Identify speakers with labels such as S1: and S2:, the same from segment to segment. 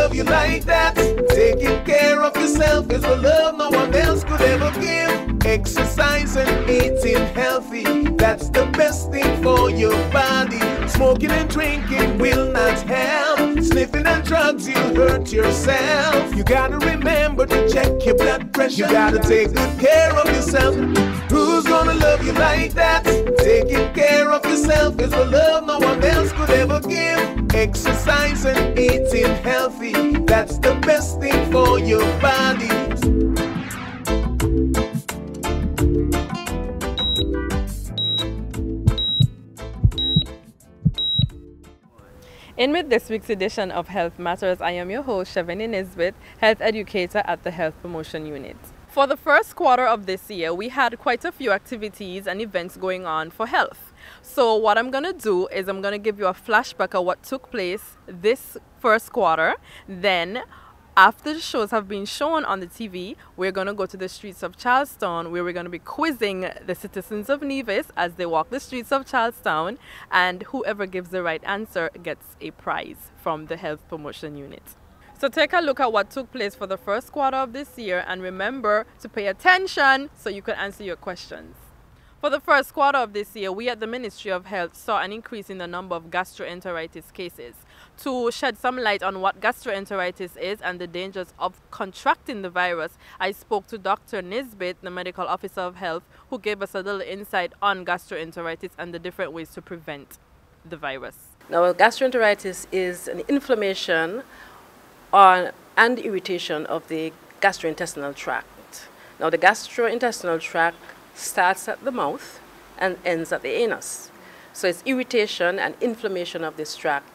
S1: love you like that. Taking care of yourself is a love no one else could ever give. Exercise and eating healthy, that's the best thing for your body. Smoking and drinking will not help. Sniffing and drugs, you'll hurt yourself. You gotta remember to check your blood pressure. You gotta take good care of yourself. Who's gonna love you like that? Taking care of yourself is a love no one else could ever give. Exercise and eating healthy, that's the best thing for your body.
S2: In with this week's edition of Health Matters, I am your host, Shavini Nisbet, Health Educator at the Health Promotion Unit. For the first quarter of this year, we had quite a few activities and events going on for health. So what I'm going to do is I'm going to give you a flashback of what took place this first quarter. Then, after the shows have been shown on the TV, we're going to go to the streets of Charlestown, where we're going to be quizzing the citizens of NEvis as they walk the streets of Charlestown, and whoever gives the right answer gets a prize from the Health Promotion Unit. So take a look at what took place for the first quarter of this year, and remember to pay attention so you can answer your questions. For the first quarter of this year, we at the Ministry of Health saw an increase in the number of gastroenteritis cases. To shed some light on what gastroenteritis is and the dangers of contracting the virus, I spoke to Dr. Nisbet, the Medical Officer of Health, who gave us a little insight on gastroenteritis and the different ways to prevent the virus.
S3: Now, gastroenteritis is an inflammation and irritation of the gastrointestinal tract. Now, the gastrointestinal tract starts at the mouth and ends at the anus. So it's irritation and inflammation of this tract,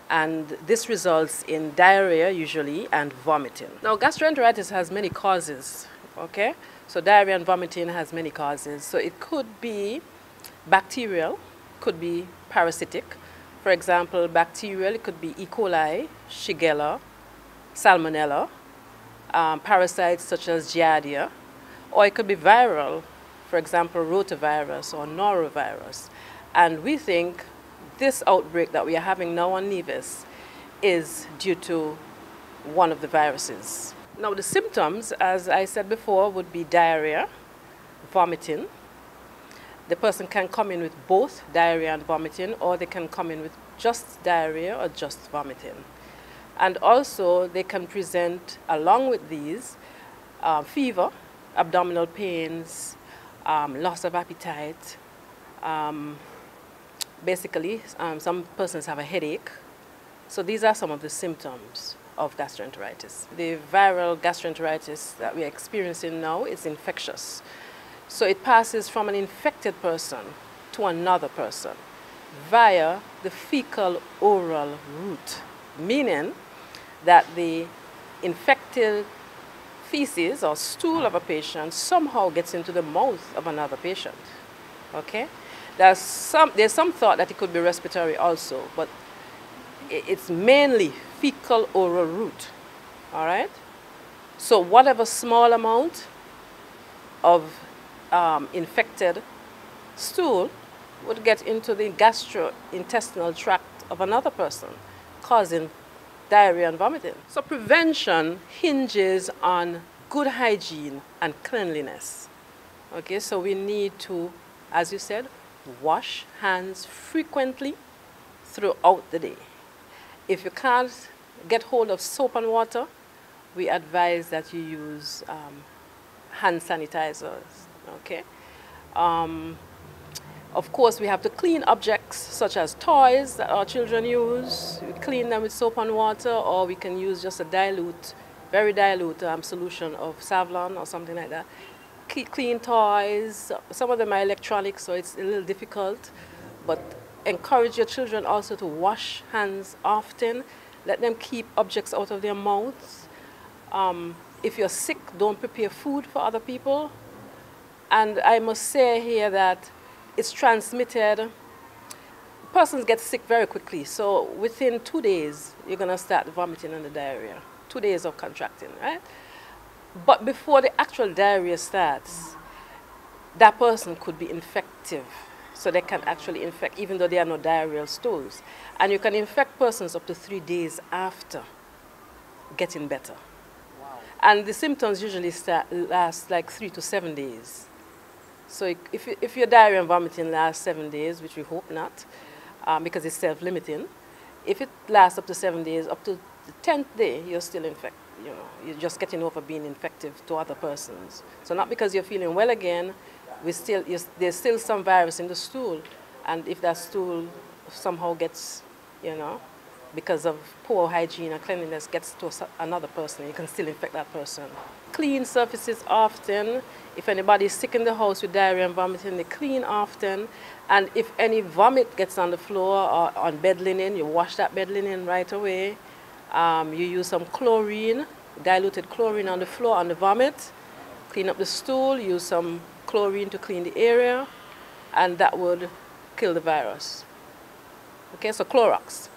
S3: and this results in diarrhea usually and vomiting. Now, gastroenteritis has many causes, okay? So diarrhea and vomiting has many causes. So it could be bacterial, could be parasitic. For example, bacterial, it could be E. coli, Shigella, Salmonella, parasites such as Giardia, or it could be viral, for example, rotavirus or norovirus. And we think this outbreak that we are having now on NEvis is due to one of the viruses. Now, the symptoms, as I said before, would be diarrhea, vomiting. The person can come in with both diarrhea and vomiting, or they can come in with just diarrhea or just vomiting. And also, they can present, along with these, fever, abdominal pains, loss of appetite. Basically, some persons have a headache. So these are some of the symptoms of gastroenteritis. The viral gastroenteritis that we are experiencing now is infectious. So it passes from an infected person to another person via the fecal-oral route, meaning that the infected feces or stool of a patient somehow gets into the mouth of another patient, okay? There's some thought that it could be respiratory also, but it's mainly fecal-oral route, all right? So whatever small amount of infected stool would get into the gastrointestinal tract of another person, causing diarrhea and vomiting. So prevention hinges on good hygiene and cleanliness. Okay, so we need to, as you said, wash hands frequently throughout the day. If you can't get hold of soap and water, we advise that you use hand sanitizers, okay? Of course, we have to clean objects such as toys that our children use. We clean them with soap and water, or we can use just a dilute, very dilute solution of Savlon or something like that. Clean toys. Some of them are electronic, so it's a little difficult, but encourage your children also to wash hands often. Let them keep objects out of their mouths. If you're sick, don't prepare food for other people. And I must say here that it's transmitted. Persons get sick very quickly, so within 2 days, you're going to start vomiting and the diarrhea. 2 days of contracting, right? But before the actual diarrhea starts, that person could be infective. So they can actually infect, even though there are no diarrheal stools. And you can infect persons up to 3 days after getting better. And the symptoms usually last like 3 to 7 days. So if your diarrhea and vomiting lasts 7 days, which we hope not, because it's self-limiting, if it lasts up to 7 days, up to the 10th day, you're still infected. You're just getting over being infective to other persons. So not because you're feeling well again, there's still some virus in the stool. And if that stool somehow gets, because of poor hygiene and cleanliness gets to another person, you can still infect that person. Clean surfaces often. If anybody is sick in the house with diarrhea and vomiting, they clean often. And if any vomit gets on the floor or on bed linen, you wash that bed linen right away. You use some chlorine, diluted chlorine on the floor on the vomit. Clean up the stool, use some chlorine to clean the area, and that would kill the virus. Okay, so Clorox,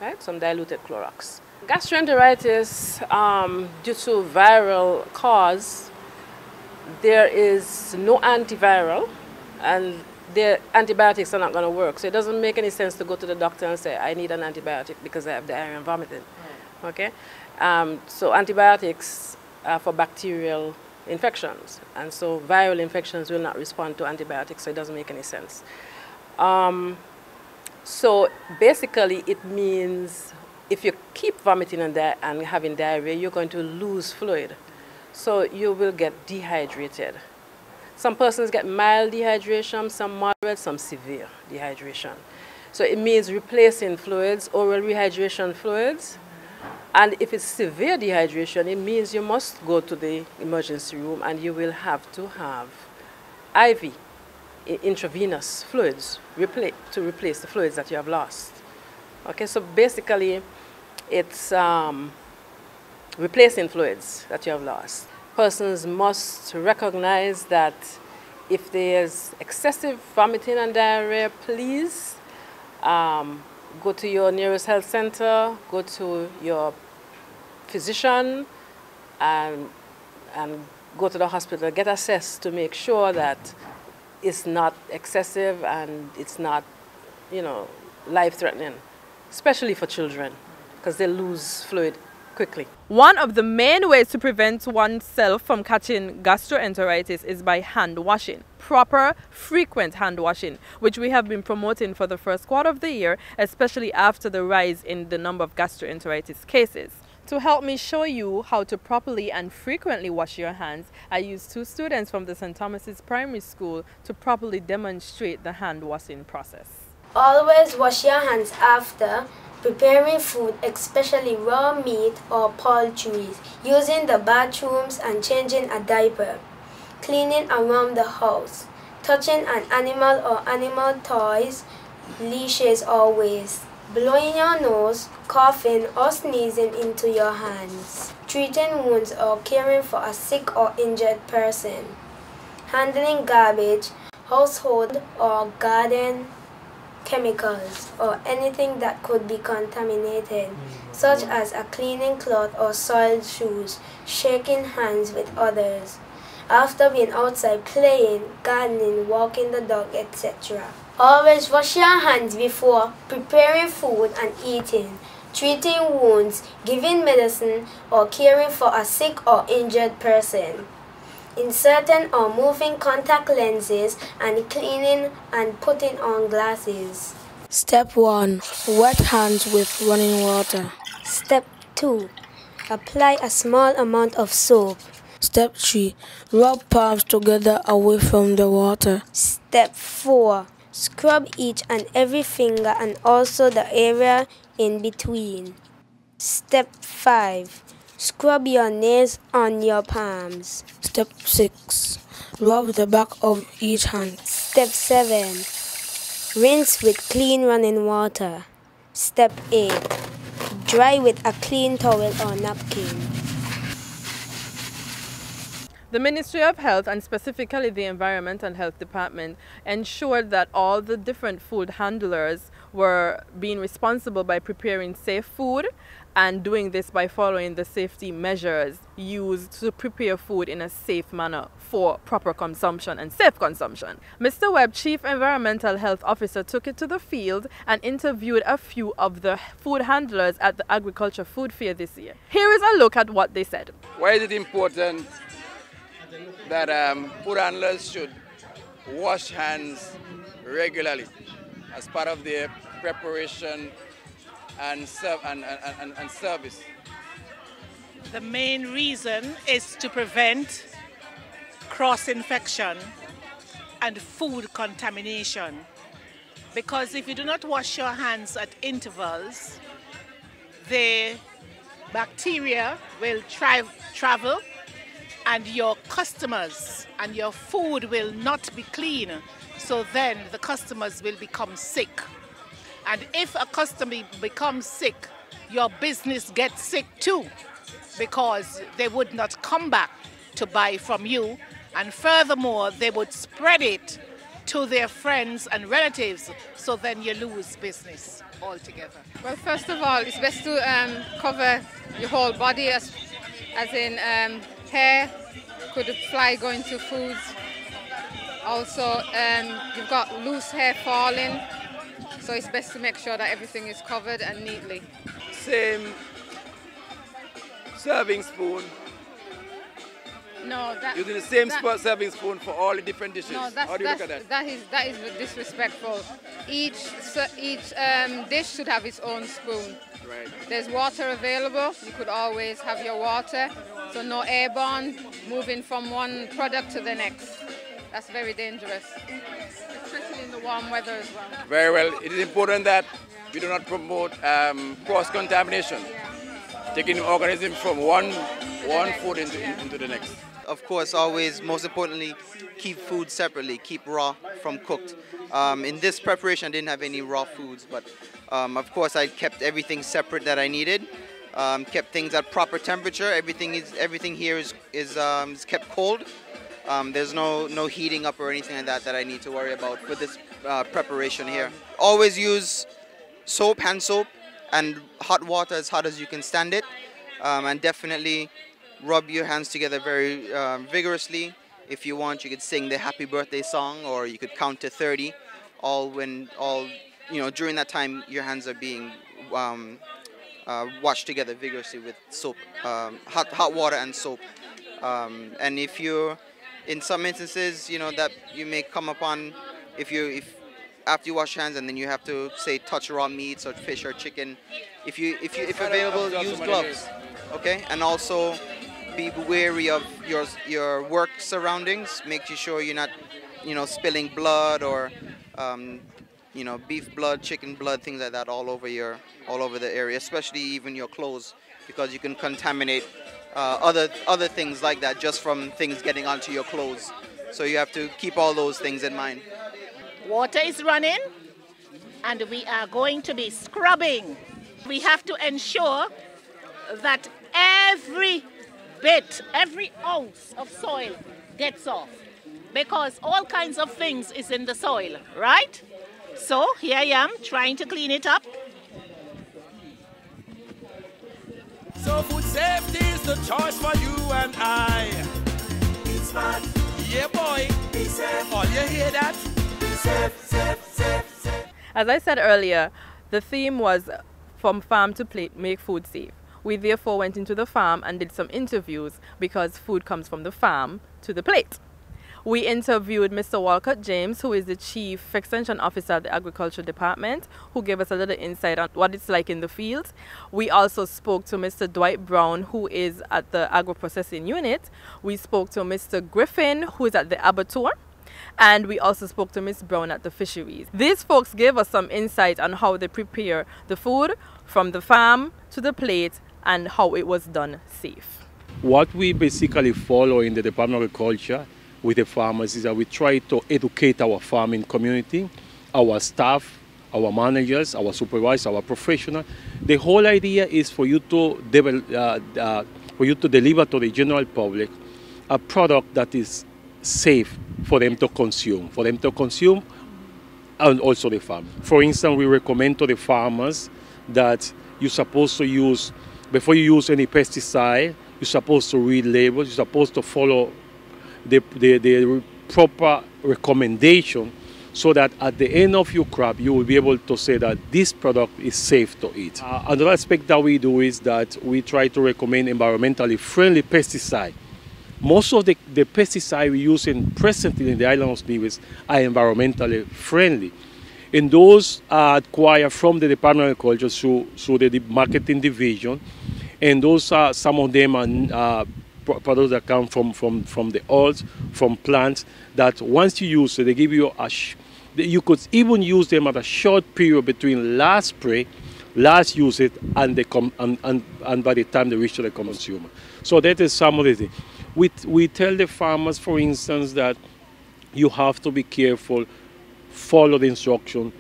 S3: right? Some diluted Clorox. Gastroenteritis, due to viral cause, there is no antiviral, and the antibiotics are not going to work. So it doesn't make any sense to go to the doctor and say, I need an antibiotic because I have diarrhea and vomiting. Okay? So antibiotics are for bacterial infections, and so viral infections will not respond to antibiotics, so it doesn't make any sense. So basically it means if you keep vomiting and having diarrhea, you're going to lose fluid. So you will get dehydrated. Some persons get mild dehydration, some moderate, some severe dehydration. So it means replacing fluids, oral rehydration fluids. And if it's severe dehydration, it means you must go to the emergency room and you will have to have IV, intravenous fluids, to replace the fluids that you have lost. Okay, so basically it's replacing fluids that you have lost. Persons must recognize that if there's excessive vomiting and diarrhea, please go to your nearest health center, go to your physician, and go to the hospital, get assessed to make sure that it's not excessive and it's not, life-threatening, especially for children, because they lose fluid quickly.
S2: One of the main ways to prevent oneself from catching gastroenteritis is by hand washing. Proper, frequent hand washing, which we have been promoting for the first quarter of the year, especially after the rise in the number of gastroenteritis cases. To help me show you how to properly and frequently wash your hands, I used 2 students from the St. Thomas's Primary School to properly demonstrate the hand washing process.
S4: Always wash your hands after preparing food, especially raw meat or poultry, using the bathrooms and changing a diaper, cleaning around the house, touching an animal or animal toys, leashes or waste, blowing your nose, coughing or sneezing into your hands, treating wounds or caring for a sick or injured person, handling garbage, household or garden chemicals or anything that could be contaminated, such as a cleaning cloth or soiled shoes, shaking hands with others, after being outside playing, gardening, walking the dog, etc. Always wash your hands before preparing food and eating, treating wounds, giving medicine, or caring for a sick or injured person, inserting or moving contact lenses, and cleaning and putting on glasses.
S5: Step 1. Wet hands with running water.
S4: Step 2. Apply a small amount of soap.
S5: Step 3. Rub palms together away from the water.
S4: Step 4. Scrub each and every finger and also the area in between. Step 5. Scrub your nails on your palms.
S5: Step 6. Rub the back of each hand.
S4: Step 7. Rinse with clean running water. Step 8. Dry with a clean towel or napkin.
S2: The Ministry of Health, and specifically the Environment and Health Department, ensured that all the different food handlers were being responsible by preparing safe food and doing this by following the safety measures used to prepare food in a safe manner for proper consumption and safe consumption. Mr. Webb, Chief Environmental Health Officer, took it to the field and interviewed a few of the food handlers at the Agriculture Food Fair this year. Here is a look at what they said.
S6: Why is it important that food handlers should wash hands regularly as part of their preparation and service?
S7: The main reason is to prevent cross-infection and food contamination. Because if you do not wash your hands at intervals, the bacteria will travel and your customers and your food will not be clean. So then the customers will become sick. And if a customer becomes sick, your business gets sick too, because they would not come back to buy from you. And furthermore, they would spread it to their friends and relatives, so then you lose business altogether.
S8: Well, first of all, it's best to cover your whole body, as in hair could fly going to foods. Also, you've got loose hair falling, so it's best to make sure that everything is covered and neatly.
S6: Same serving spoon.
S8: No,
S6: using the same serving spoon for all the different dishes.
S8: No,
S6: How do you look at that?
S8: That is disrespectful. Each dish should have its own spoon.
S6: Right.
S8: There's water available. You could always have your water. So no airborne, moving from one product to the next. That's very dangerous, especially in the warm weather as well.
S6: Very well. It is important that we do not promote cross-contamination, taking organism from one food into the next.
S9: Of course, always, most importantly, keep food separately, keep raw from cooked. In this preparation, I didn't have any raw foods, but of course, I kept everything separate that I needed. Kept things at proper temperature. Everything here is kept cold. There's no heating up or anything like that I need to worry about for this preparation here. Always use soap, hand soap, and hot water as hot as you can stand it. And definitely rub your hands together very vigorously. If you want, you could sing the happy birthday song, or you could count to 30. During that time, your hands are being washed together vigorously with soap, hot water and soap. And if you're in some instances, that you may come upon, if after you wash your hands and then you have to say touch raw meats or fish or chicken, if available, use gloves, okay? And also be wary of your work surroundings. Make sure you're not, spilling blood or beef blood, chicken blood, things like that all over the area, especially even your clothes, because you can contaminate other things like that just from things getting onto your clothes. So you have to keep all those things in mind.
S7: Water is running and we are going to be scrubbing. We have to ensure that every ounce of soil gets off, because all kinds of things is in the soil, right? So here I am trying to clean it up.
S1: So food safety is the choice for you and I. Be smart. Yeah, boy. Be safe. All you hear that? Be safe, safe, safe, safe.
S2: As I said earlier, the theme was from farm to plate, make food safe. We therefore went into the farm and did some interviews, because food comes from the farm to the plate. We interviewed Mr. Walcott James, who is the Chief Extension Officer at the Agriculture Department, who gave us a little insight on what it's like in the field. We also spoke to Mr. Dwight Brown, who is at the Agro-Processing Unit. We spoke to Mr. Griffin, who is at the Abattoir. And we also spoke to Ms. Brown at the Fisheries. These folks gave us some insight on how they prepare the food from the farm to the plate and how it was done safe.
S10: What we basically follow in the Department of Agriculture with the farmers is that we try to educate our farming community, our staff, our managers, our supervisors, our professionals. The whole idea is for you to deliver to the general public a product that is safe for them to consume, and also the farm. For instance, we recommend to the farmers that you're supposed to use before you use any pesticide, you're supposed to read labels, you're supposed to follow the proper recommendation so that at the end of your crop, you will be able to say that this product is safe to eat. Another aspect that we do is that we try to recommend environmentally friendly pesticide. Most of the pesticide we use presently in the island of NEvis are environmentally friendly. And those are acquired from the Department of Agriculture through the marketing division. And those are, some of them are products that come from the oils, from plants, that once you use it, they give you you could even use them at a short period between last spray, last use it, and by the time they reach to the consumer. So that is some of the things. We tell the farmers, for instance, that you have to be careful, follow the instruction,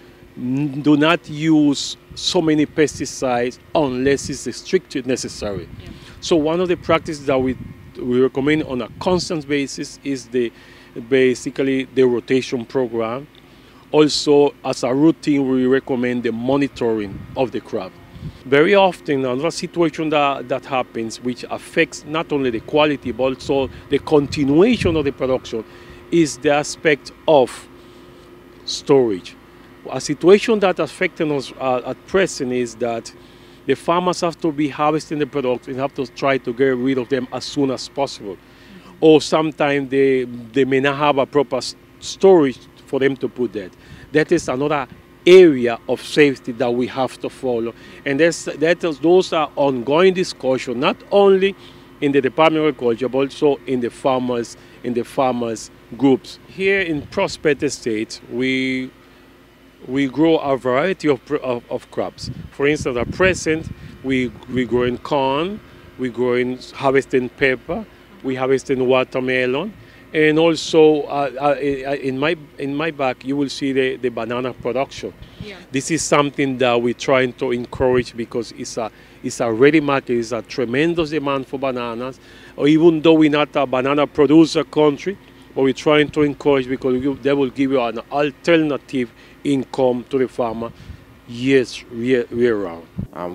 S10: do not use so many pesticides unless it's strictly necessary. Yeah. So one of the practices that we recommend on a constant basis is basically the rotation program. Also, as a routine, we recommend the monitoring of the crop. Very often, another situation that happens, which affects not only the quality, but also the continuation of the production, is the aspect of storage. A situation that affecting us at present is that the farmers have to be harvesting the products and have to try to get rid of them as soon as possible. Or sometimes they may not have a proper storage for them to put that. That is another area of safety that we have to follow. And those are ongoing discussions, not only in the Department of Agriculture, but also in the farmers groups. Here in Prosperity Estate, we grow a variety of crops. For instance, at present, we grow in corn, we grow in harvesting pepper, we harvesting watermelon, and also in my back you will see the banana production. Yeah. This is something that we're trying to encourage because it's a ready market, it's a tremendous demand for bananas. Or even though we're not a banana producer country, but we're trying to encourage because they will give you an alternative income to the farmer year round.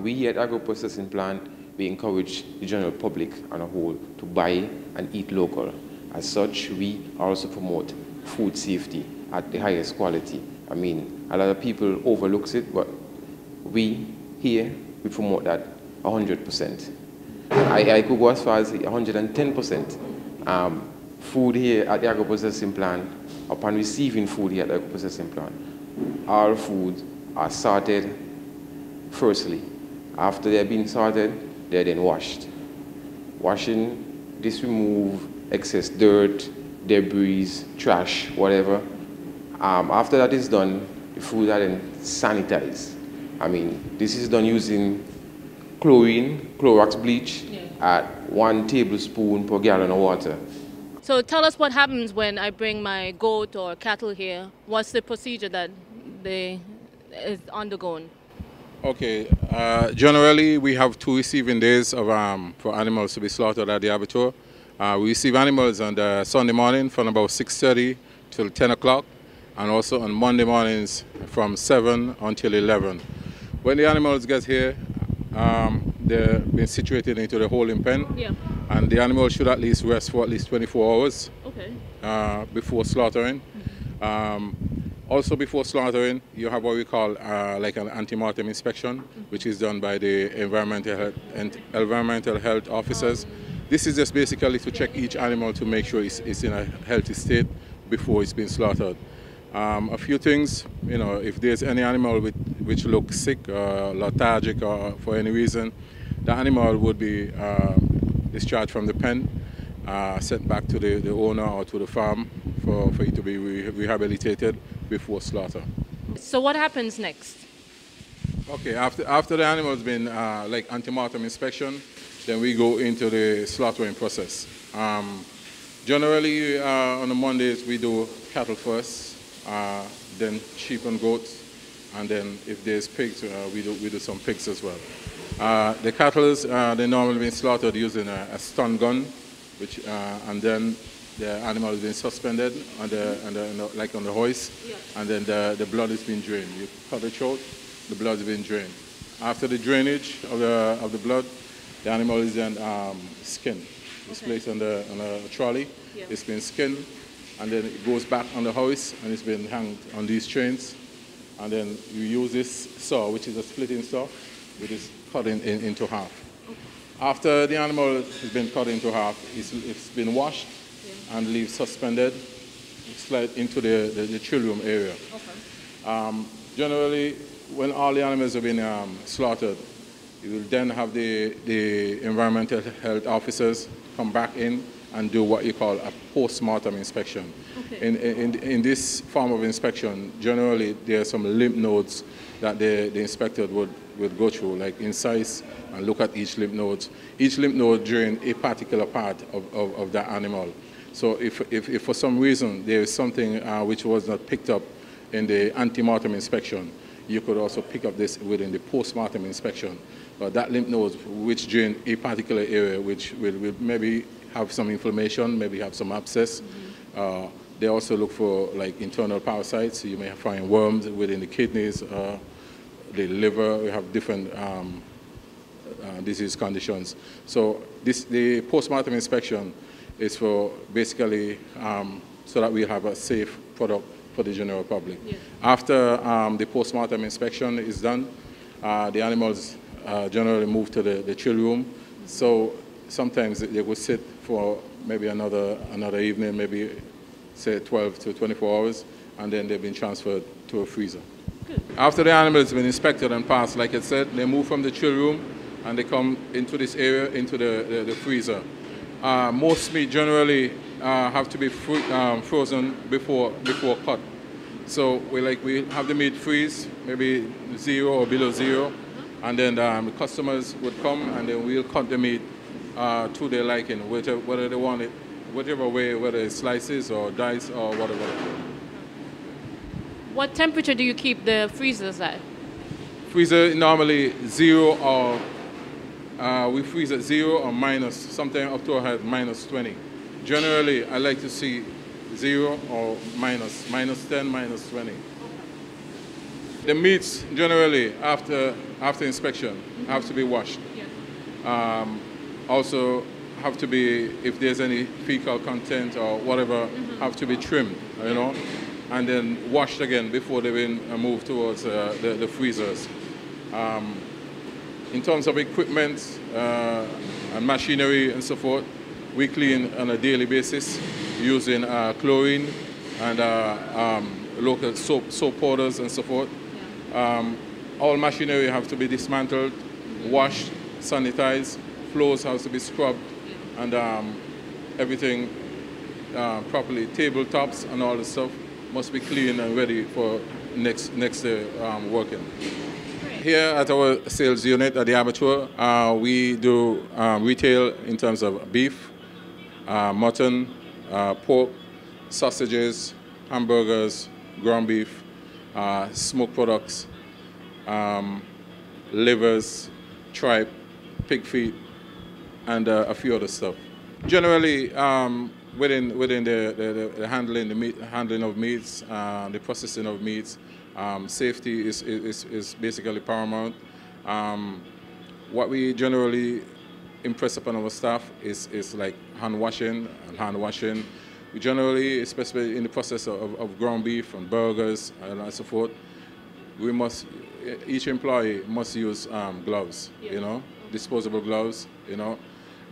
S11: We at Agro-Processing Plant, we encourage the general public on a whole to buy and eat local. As such, we also promote food safety at the highest quality. I mean, a lot of people overlook it, but we here, we promote that 100%. I could go as far as 110%. Food here at the Agro-Processing Plant, upon receiving food here at the Agro-Processing Plant, all foods are sorted firstly. After they're being sorted, they're then washed. Washing, this remove excess dirt, debris, trash, whatever. After that is done, the food are then sanitized. I mean, this is done using chlorine, Clorox bleach, at 1 tablespoon per gallon of water.
S12: So tell us what happens when I bring my goat or cattle here. What's the procedure that is undergone?
S13: Okay, generally we have 2 receiving days of, for animals to be slaughtered at the abattoir. We receive animals on the Sunday morning from about 6:30 till 10 o'clock, and also on Monday mornings from 7 until 11. When the animals get here, they're being situated into the holding pen, and the animal should at least rest for at least 24 hours before slaughtering. Also before slaughtering, you have what we call like an ante-mortem inspection, which is done by the environmental health officers. This is just basically to check each animal to make sure it's in a healthy state before it's been slaughtered. A few things, you know, if there's any animal which looks sick or lethargic or for any reason, the animal would be discharged from the pen, sent back to the owner or to the farm for it to be rehabilitated before slaughter.
S12: So what happens next?
S13: Okay, after the animal's been like ante-mortem inspection, then we go into the slaughtering process. Generally, on the Mondays, we do cattle first, then sheep and goats, and then if there's pigs, we do some pigs as well. The cattle, they normally been slaughtered using a stun gun, which, and then the animal is being suspended on like on the hoist, and then the blood is being drained. You cut the throat, the blood is being drained. After the drainage of the blood, The animal is then skinned. It's placed on a trolley. Yeah. It's been skinned, and then it goes back on the hoist, and it's been hanged on these chains. And then you use this saw, which is a splitting saw, which is cut into half. Okay. After the animal has been cut into half, it's been washed and leaves suspended, slide into the chill room area. Okay. Generally, when all the animals have been slaughtered, you will then have the environmental health officers come back in and do what you call a postmortem inspection. Okay. In this form of inspection, generally there are some lymph nodes that the inspector would go through, like incise, and look at each lymph node. Each lymph node during a particular part of that animal. So if for some reason there is something which was not picked up in the ante-mortem inspection, you could also pick up this within the postmortem inspection. But that lymph node, which during a particular area, which will maybe have some inflammation, maybe have some abscess. Mm-hmm. They also look for like internal parasites. You may find worms within the kidneys, the liver. We have different disease conditions. So the postmortem inspection is for basically so that we have a safe product for the general public. Yeah. After the postmortem inspection is done, the animals generally move to the chill room. Mm-hmm. So sometimes they will sit for maybe another evening, maybe say 12 to 24 hours, and then they've been transferred to a freezer. Good. After the animal has been inspected and passed, like I said, they move from the chill room and they come into this area, into the freezer. Most meat generally have to be frozen before cut. So we have the meat freeze, maybe 0 or below 0, and then the customers would come and then we'll cut the meat to their liking, whether they want it, whichever way, whether it's slices or dice or whatever.
S12: What temperature do you keep the freezers at?
S13: Freezer normally 0 or we freeze at 0 or minus, sometimes up to -20. Generally, I like to see 0 or minus 10, -20. The meats generally after inspection have to be washed. Yeah. Also have to be, if there's any fecal content or whatever, have to be trimmed, you know, and then washed again before they've been moved towards the freezers. In terms of equipment and machinery and so forth, we clean on a daily basis using chlorine and local soap powders and so forth. All machinery have to be dismantled, washed, sanitized, floors have to be scrubbed, and everything properly, tabletops and all the stuff must be clean and ready for next day working. Here at our sales unit at the abattoir, we do retail in terms of beef, mutton, pork, sausages, hamburgers, ground beef, smoked products, livers, tripe, pig feet, and a few other stuff. Generally, within the handling of meats, the processing of meats, safety is basically paramount. What we generally impress upon our staff is like hand washing. We generally, especially in the process of ground beef and burgers and so forth, each employee must use gloves, you know, disposable gloves, you know.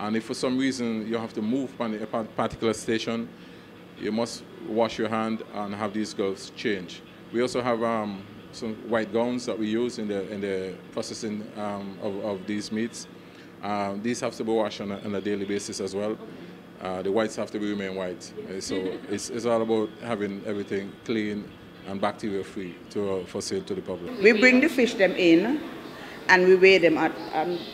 S13: And if for some reason you have to move on a particular station, you must wash your hand and have these gloves changed. We also have some white gowns that we use in the processing of these meats. These have to be washed on a daily basis as well. The whites have to remain white. So it's all about having everything clean and bacteria free for sale to the public.
S14: We bring the fish them in and we weigh them at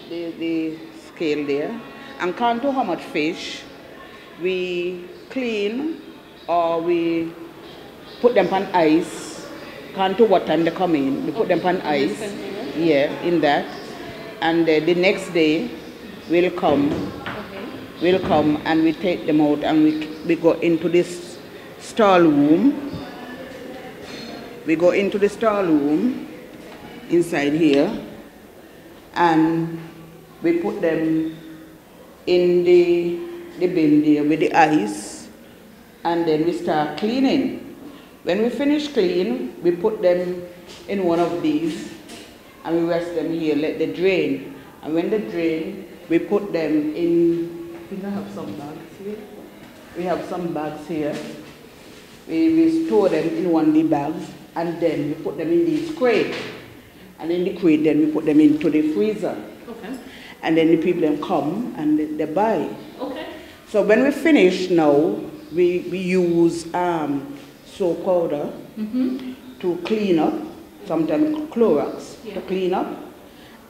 S14: the scale there and count to how much fish we clean or we put them on ice, count to what time they come in, we put them on ice, yeah, in that, and the next day we'll come and we take them out and we go into this stall room. We go into the stall room inside here, and we put them in the bin there with the ice, and then we start cleaning. When we finish clean, we put them in one of these, and we rest them here, let them drain. And when they drain, we put them in, I think I have some bags here. We have some bags here. We store them in one of the bags, and then we put them in these crates. And in the crate, then we put them into the freezer.
S12: Okay.
S14: And then the people then come and they buy.
S12: Okay.
S14: So when we finish now, we use soap powder to clean up, sometimes Clorox to clean up,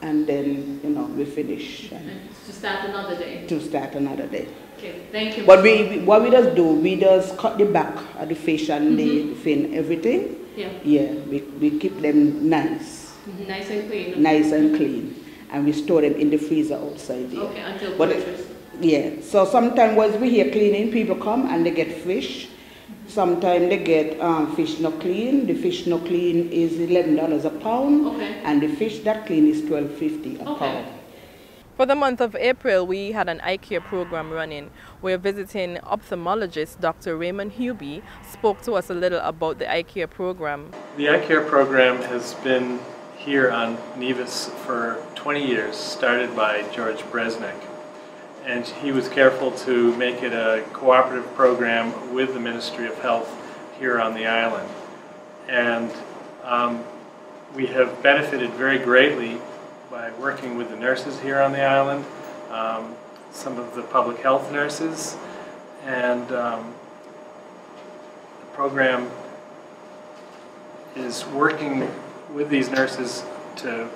S14: and then, you know, we finish.
S12: To start another day.
S14: To start another day.
S12: Okay, thank you.
S14: But what we just do, we just cut the back of the fish and the fin, everything.
S12: Yeah.
S14: Yeah, we keep them nice.
S12: Nice and clean.
S14: Nice and clean. And we store them in the freezer outside there.
S12: Okay, until
S14: but
S12: purchase.
S14: Yeah, so sometimes while we here cleaning, people come and they get fish. Sometimes they get fish not clean. The fish not clean is $11 a pound.
S2: Okay.
S14: And the fish that clean is $12.50 a pound.
S2: For the month of April, we had an eye care program running where visiting ophthalmologist Dr. Raymond Hubie spoke to us a little about the eye care program.
S15: The eye care program has been here on NEvis for 20 years, started by George Bresnik. And he was careful to make it a cooperative program with the Ministry of Health here on the island. And we have benefited very greatly by working with the nurses here on the island, some of the public health nurses, and the program is working with these nurses to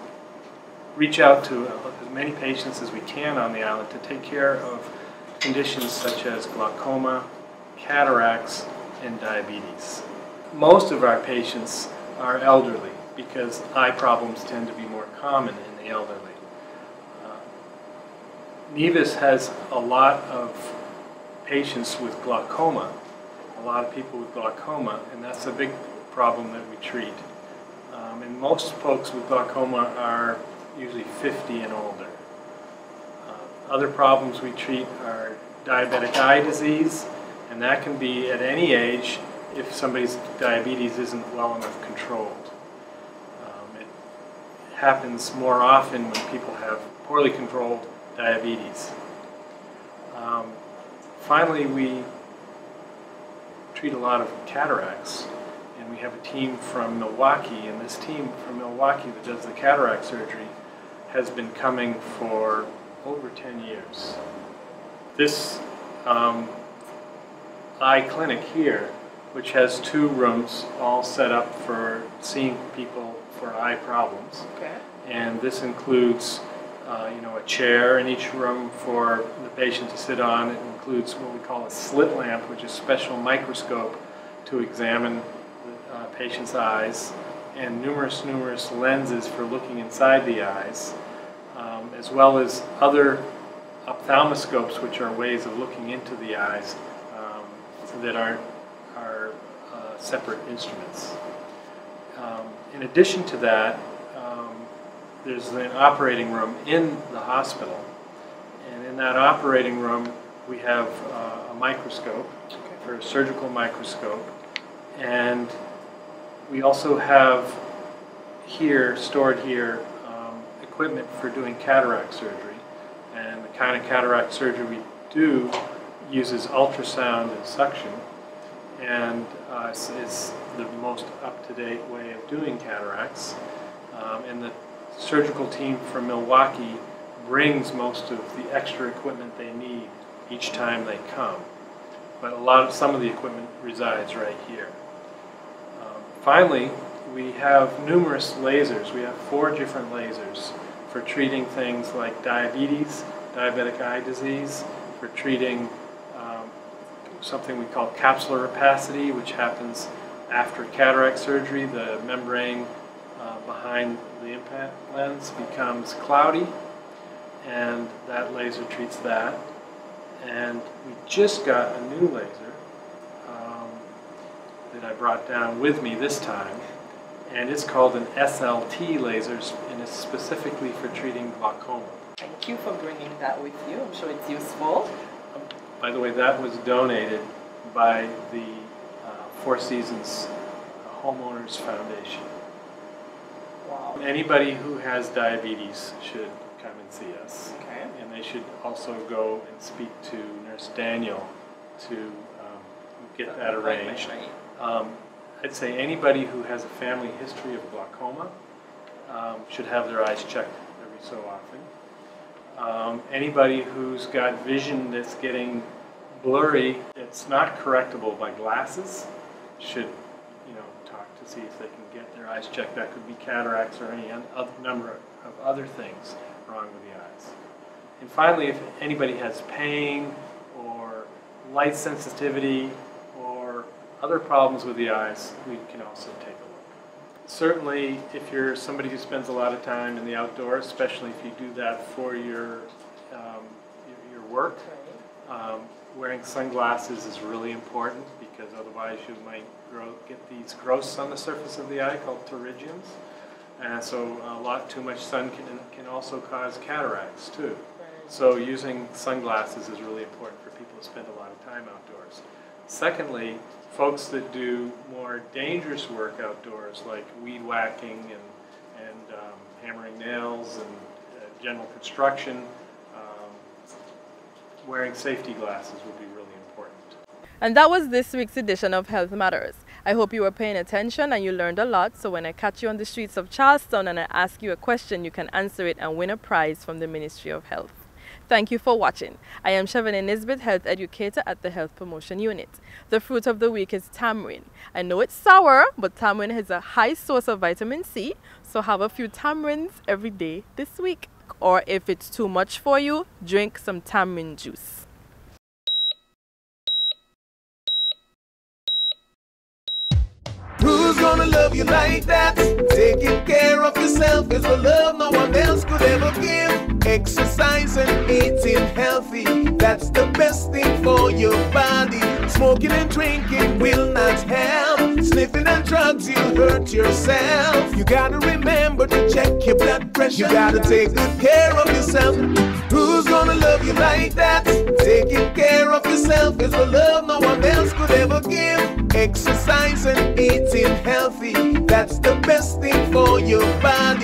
S15: reach out to as many patients as we can on the island to take care of conditions such as glaucoma, cataracts, and diabetes. Most of our patients are elderly because eye problems tend to be more common in the elderly. NEvis has a lot of patients with glaucoma, a lot of people with glaucoma, and that's a big problem that we treat. And most folks with glaucoma are usually 50 and older. Other problems we treat are diabetic eye disease, and that can be at any age if somebody's diabetes isn't well enough controlled. It happens more often when people have poorly controlled diabetes. Finally, we treat a lot of cataracts, and we have a team from Milwaukee, and this team from Milwaukee that does the cataract surgery has been coming for over 10 years. This eye clinic here, which has 2 rooms all set up for seeing people for eye problems.
S2: Okay.
S15: And this includes a chair in each room for the patient to sit on. It includes what we call a slit lamp, which is a special microscope to examine the patient's eyes, and numerous lenses for looking inside the eyes, as well as other ophthalmoscopes, which are ways of looking into the eyes that are separate instruments. In addition to that, there's an operating room in the hospital, and in that operating room we have a microscope, for a surgical microscope, and we also have stored here equipment for doing cataract surgery, and the kind of cataract surgery we do uses ultrasound and suction, and is the most up-to-date way of doing cataracts. And the surgical team from Milwaukee brings most of the extra equipment they need each time they come. But some of the equipment resides right here. Finally, we have numerous lasers. We have 4 different lasers for treating things like diabetes, diabetic eye disease, for treating something we call capsular opacity, which happens after cataract surgery. The membrane behind the implant lens becomes cloudy, and that laser treats that. And we just got a new laser that I brought down with me this time, and it's called an SLT laser, and it's specifically for treating glaucoma.
S2: Thank you for bringing that with you. I'm sure it's useful.
S15: By the way, that was donated by the Four Seasons Homeowners Foundation.
S2: Wow.
S15: Anybody who has diabetes should come and see us.
S2: Okay.
S15: And they should also go and speak to Nurse Daniel to get that arranged. I'd say anybody who has a family history of glaucoma should have their eyes checked every so often. Anybody who's got vision that's getting blurry, it's not correctable by glasses, should talk to see if they can get their eyes checked. That could be cataracts or any other number of other things wrong with the eyes. And finally, if anybody has pain or light sensitivity or other problems with the eyes, we can also take a look. Certainly, if you're somebody who spends a lot of time in the outdoors, especially if you do that for your work, wearing sunglasses is really important, because otherwise you might get these growths on the surface of the eye called pterygiums. And so too much sun can also cause cataracts too. So using sunglasses is really important for people who spend a lot of time outdoors. Secondly, folks that do more dangerous work outdoors, like weed whacking and hammering nails and general construction, wearing safety glasses would be really important.
S2: And that was this week's edition of Health Matters. I hope you were paying attention and you learned a lot, so when I catch you on the streets of Charleston and I ask you a question, you can answer it and win a prize from the Ministry of Health. Thank you for watching. I am Shavani Nisbet, Health Educator at the Health Promotion Unit. The fruit of the week is tamarind. I know it's sour, but tamarind is a high source of vitamin C, so have a few tamarinds every day this week. Or if it's too much for you, drink some tamarind juice.
S1: Who's gonna love you like that? Taking care of yourself is the love no one else could ever give. Exercise and eating healthy, that's the best thing for your body. Smoking and drinking will not help. Sniffing and drugs, you'll hurt yourself. You gotta remember to check your blood pressure. You gotta take good care of yourself. Who's gonna love you like that? Taking care of yourself is the love no one else could ever give. Exercise and eating healthy, that's the best thing for your body.